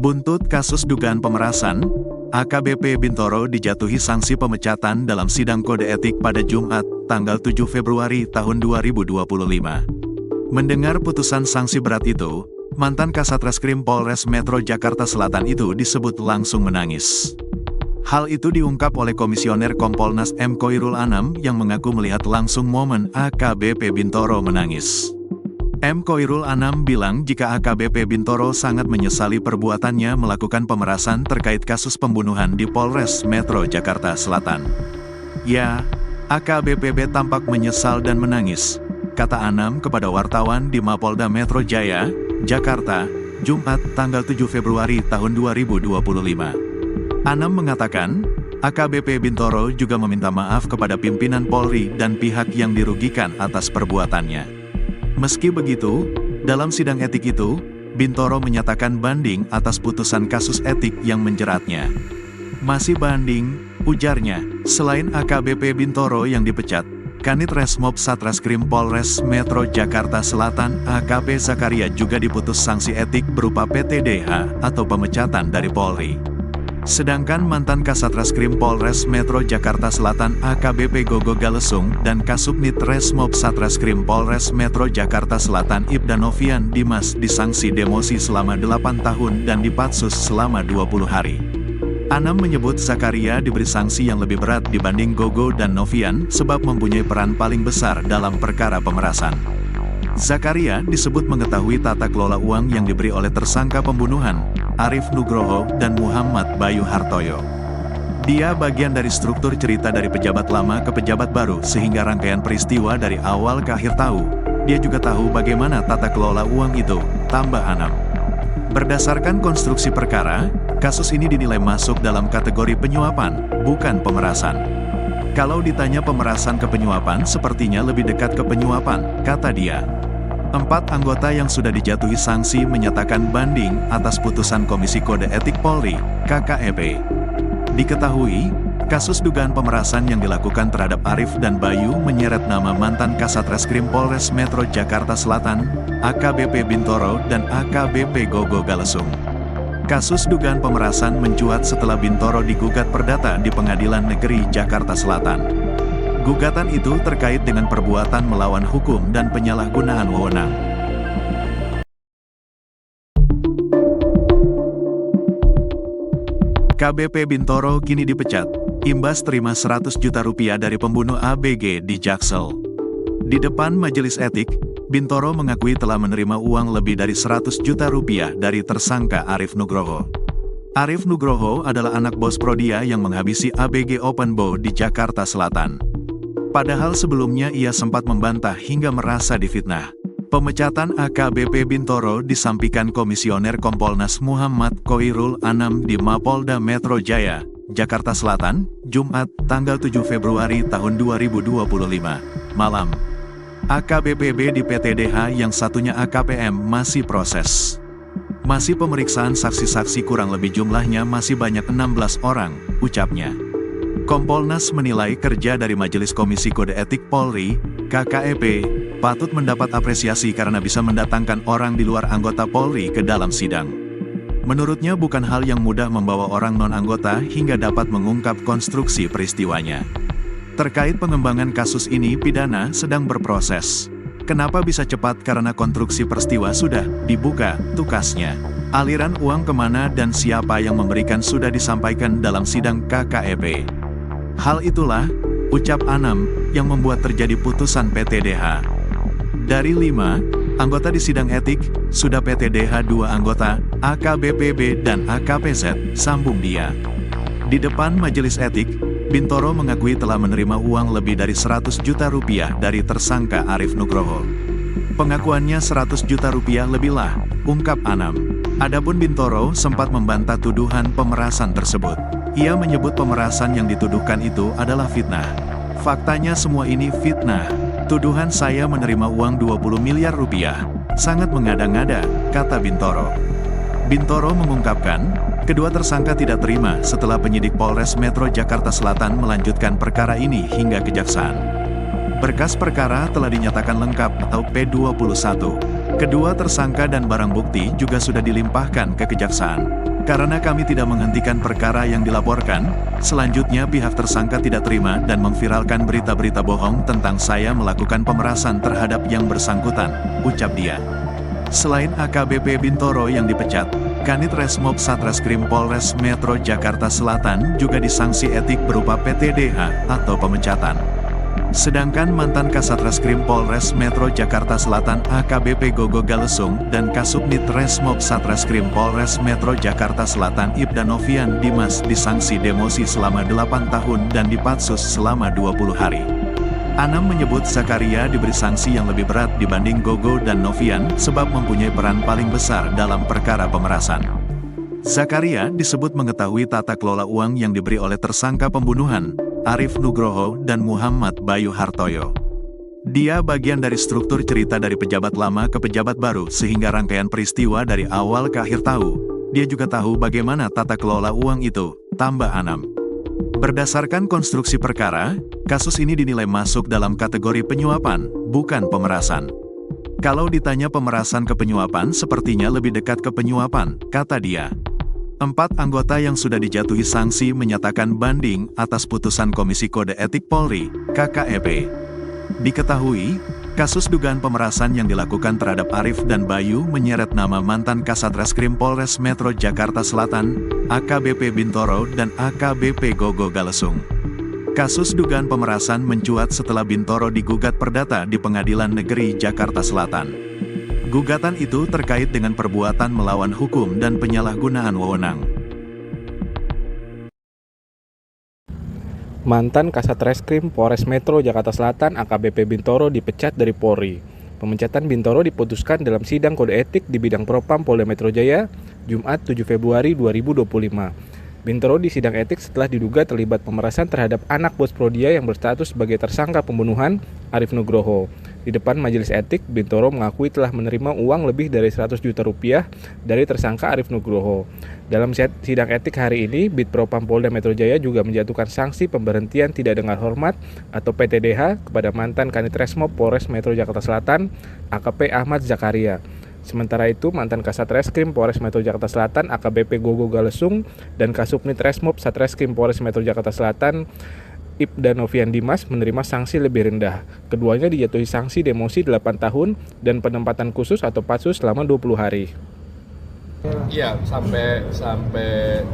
Buntut kasus dugaan pemerasan, AKBP Bintoro dijatuhi sanksi pemecatan dalam sidang kode etik pada Jumat, tanggal 7 Februari tahun 2025. Mendengar putusan sanksi berat itu, mantan Kasatreskrim Polres Metro Jakarta Selatan itu disebut langsung menangis. Hal itu diungkap oleh Komisioner Kompolnas M. Khoirul Anam yang mengaku melihat langsung momen AKBP Bintoro menangis. M. Khoirul Anam bilang jika AKBP Bintoro sangat menyesali perbuatannya melakukan pemerasan terkait kasus pembunuhan di Polres Metro Jakarta Selatan. Ya, AKBP tampak menyesal dan menangis, kata Anam kepada wartawan di Mapolda Metro Jaya, Jakarta, Jumat tanggal 7 Februari tahun 2025. Anam mengatakan, AKBP Bintoro juga meminta maaf kepada pimpinan Polri dan pihak yang dirugikan atas perbuatannya. Meski begitu, dalam sidang etik itu, Bintoro menyatakan banding atas putusan kasus etik yang menjeratnya. Masih banding, ujarnya, selain AKBP Bintoro yang dipecat, Kanit Resmob Satreskrim Polres Metro Jakarta Selatan AKP Zakaria juga diputus sanksi etik berupa PTDH atau pemecatan dari Polri. Sedangkan mantan Kasatreskrim Polres Metro Jakarta Selatan AKBP Gogo Galesung dan Kasubnit Resmob Satreskrim Polres Metro Jakarta Selatan Ibda Novian Dimas disanksi demosi selama 8 tahun dan dipatsus selama 20 hari. Anam menyebut Zakaria diberi sanksi yang lebih berat dibanding Gogo dan Novian sebab mempunyai peran paling besar dalam perkara pemerasan. Zakaria disebut mengetahui tata kelola uang yang diberi oleh tersangka pembunuhan, Arif Nugroho dan Muhammad Bayu Hartoyo. Dia bagian dari struktur cerita dari pejabat lama ke pejabat baru sehingga rangkaian peristiwa dari awal ke akhir tahu. Dia juga tahu bagaimana tata kelola uang itu, tambah Anam. Berdasarkan konstruksi perkara, kasus ini dinilai masuk dalam kategori penyuapan, bukan pemerasan. Kalau ditanya pemerasan ke penyuapan sepertinya lebih dekat ke penyuapan, kata dia. 4 anggota yang sudah dijatuhi sanksi menyatakan banding atas putusan Komisi Kode Etik Polri, KKEP. Diketahui, kasus dugaan pemerasan yang dilakukan terhadap Arif dan Bayu menyeret nama mantan Kasatreskrim Polres Metro Jakarta Selatan, AKBP Bintoro dan AKBP Gogo Galesung. Kasus dugaan pemerasan mencuat setelah Bintoro digugat perdata di Pengadilan Negeri Jakarta Selatan. Gugatan itu terkait dengan perbuatan melawan hukum dan penyalahgunaan wewenang. KBP Bintoro kini dipecat, imbas terima 100 juta rupiah dari pembunuh ABG di Jaksel. Di depan majelis etik, Bintoro mengakui telah menerima uang lebih dari 100 juta rupiah dari tersangka Arif Nugroho. Arif Nugroho adalah anak bos Prodia yang menghabisi ABG Open Bow di Jakarta Selatan. Padahal sebelumnya ia sempat membantah hingga merasa difitnah. Pemecatan AKBP Bintoro disampaikan Komisioner Kompolnas Muhammad Khoirul Anam di Mapolda Metro Jaya, Jakarta Selatan, Jumat, tanggal 7 Februari tahun 2025, malam. AKBPB di PTDH yang satunya AKPM masih proses. Masih pemeriksaan saksi-saksi kurang lebih jumlahnya masih banyak 16 orang, ucapnya. Kompolnas menilai kerja dari Majelis Komisi Kode Etik Polri, KKEP, patut mendapat apresiasi karena bisa mendatangkan orang di luar anggota Polri ke dalam sidang. Menurutnya bukan hal yang mudah membawa orang non-anggota hingga dapat mengungkap konstruksi peristiwanya. Terkait pengembangan kasus ini pidana sedang berproses. Kenapa bisa cepat? Karena konstruksi peristiwa sudah dibuka, tukasnya. Aliran uang kemana dan siapa yang memberikan sudah disampaikan dalam sidang KKEP. Hal itulah, ucap Anam, yang membuat terjadi putusan PTDH. Dari 5 anggota di sidang etik, sudah PTDH 2 anggota, AKBPB dan AKPZ, sambung dia. Di depan majelis etik, Bintoro mengakui telah menerima uang lebih dari 100 juta rupiah dari tersangka Arif Nugroho. Pengakuannya 100 juta rupiah lebihlah, ungkap Anam. Adapun Bintoro sempat membantah tuduhan pemerasan tersebut. Ia menyebut pemerasan yang dituduhkan itu adalah fitnah. Faktanya semua ini fitnah. Tuduhan saya menerima uang 20 miliar rupiah. Sangat mengada-ngada, kata Bintoro. Bintoro mengungkapkan, kedua tersangka tidak terima setelah penyidik Polres Metro Jakarta Selatan melanjutkan perkara ini hingga kejaksaan. Berkas perkara telah dinyatakan lengkap atau P21. Kedua tersangka dan barang bukti juga sudah dilimpahkan ke kejaksaan. Karena kami tidak menghentikan perkara yang dilaporkan, selanjutnya pihak tersangka tidak terima dan memviralkan berita-berita bohong tentang saya melakukan pemerasan terhadap yang bersangkutan, ucap dia. Selain AKBP Bintoro yang dipecat, Kanit Resmob Satreskrim Polres Metro Jakarta Selatan juga disanksi etik berupa PTDH atau pemecatan. Sedangkan mantan Kasatreskrim Polres Metro Jakarta Selatan AKBP Gogo Galesung dan Kasubnit Resmob Satreskrim Polres Metro Jakarta Selatan Ibda Novian Dimas disanksi demosi selama 8 tahun dan dipatsus selama 20 hari. Anam menyebut Zakaria diberi sanksi yang lebih berat dibanding Gogo dan Novian sebab mempunyai peran paling besar dalam perkara pemerasan. Zakaria disebut mengetahui tata kelola uang yang diberi oleh tersangka pembunuhan, Arif Nugroho dan Muhammad Bayu Hartoyo. Dia bagian dari struktur cerita dari pejabat lama ke pejabat baru sehingga rangkaian peristiwa dari awal ke akhir tahu. Dia juga tahu bagaimana tata kelola uang itu, tambah Anam. Berdasarkan konstruksi perkara, kasus ini dinilai masuk dalam kategori penyuapan, bukan pemerasan. Kalau ditanya pemerasan ke penyuapan sepertinya lebih dekat ke penyuapan, kata dia. 4 anggota yang sudah dijatuhi sanksi menyatakan banding atas putusan Komisi Kode Etik Polri, KKEP. Diketahui, kasus dugaan pemerasan yang dilakukan terhadap Arif dan Bayu menyeret nama mantan Kasatreskrim Polres Metro Jakarta Selatan, AKBP Bintoro dan AKBP Gogo Galesung. Kasus dugaan pemerasan mencuat setelah Bintoro digugat perdata di Pengadilan Negeri Jakarta Selatan. Gugatan itu terkait dengan perbuatan melawan hukum dan penyalahgunaan wewenang. Mantan Kasatreskrim Polres Metro Jakarta Selatan AKBP Bintoro dipecat dari Polri. Pemecatan Bintoro diputuskan dalam sidang kode etik di bidang Propam Polda Metro Jaya, Jumat 7 Februari 2025. Bintoro disidang etik setelah diduga terlibat pemerasan terhadap anak bos Prodia yang berstatus sebagai tersangka pembunuhan, Arif Nugroho. Di depan majelis etik, Bintoro mengakui telah menerima uang lebih dari 100 juta rupiah dari tersangka Arif Nugroho. Dalam sidang etik hari ini, Bid Propam Polda Metro Jaya juga menjatuhkan sanksi pemberhentian tidak dengan hormat atau PTDH kepada mantan Kanit Resmob Polres Metro Jakarta Selatan, AKP Ahmad Zakaria. Sementara itu, mantan Kasatreskrim Polres Metro Jakarta Selatan AKBP Gogo Galesung dan Kasubnit Resmob Satreskrim Polres Metro Jakarta Selatan Ibda Novian Dimas menerima sanksi lebih rendah. Keduanya dijatuhi sanksi demosi 8 tahun dan penempatan khusus atau patsus selama 20 hari. Iya, sampai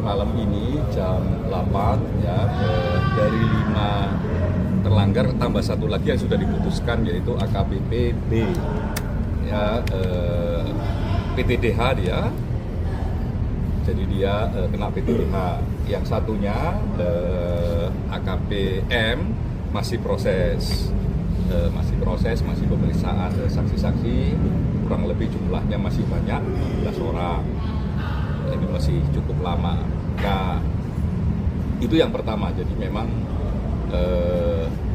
malam ini jam 8 ya, dari 5 terlanggar tambah satu lagi yang sudah diputuskan yaitu AKBP B. Ya, PTDH dia. Jadi dia kena PTDH. Yang satunya AKPM masih proses, masih pemeriksaan saksi-saksi, kurang lebih jumlahnya masih banyak, 11 orang. Ini masih cukup lama. Nah, itu yang pertama. Jadi memang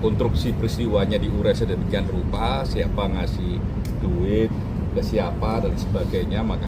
konstruksi peristiwanya diurai sedemikian rupa, siapa ngasih duit ke siapa dan sebagainya, maka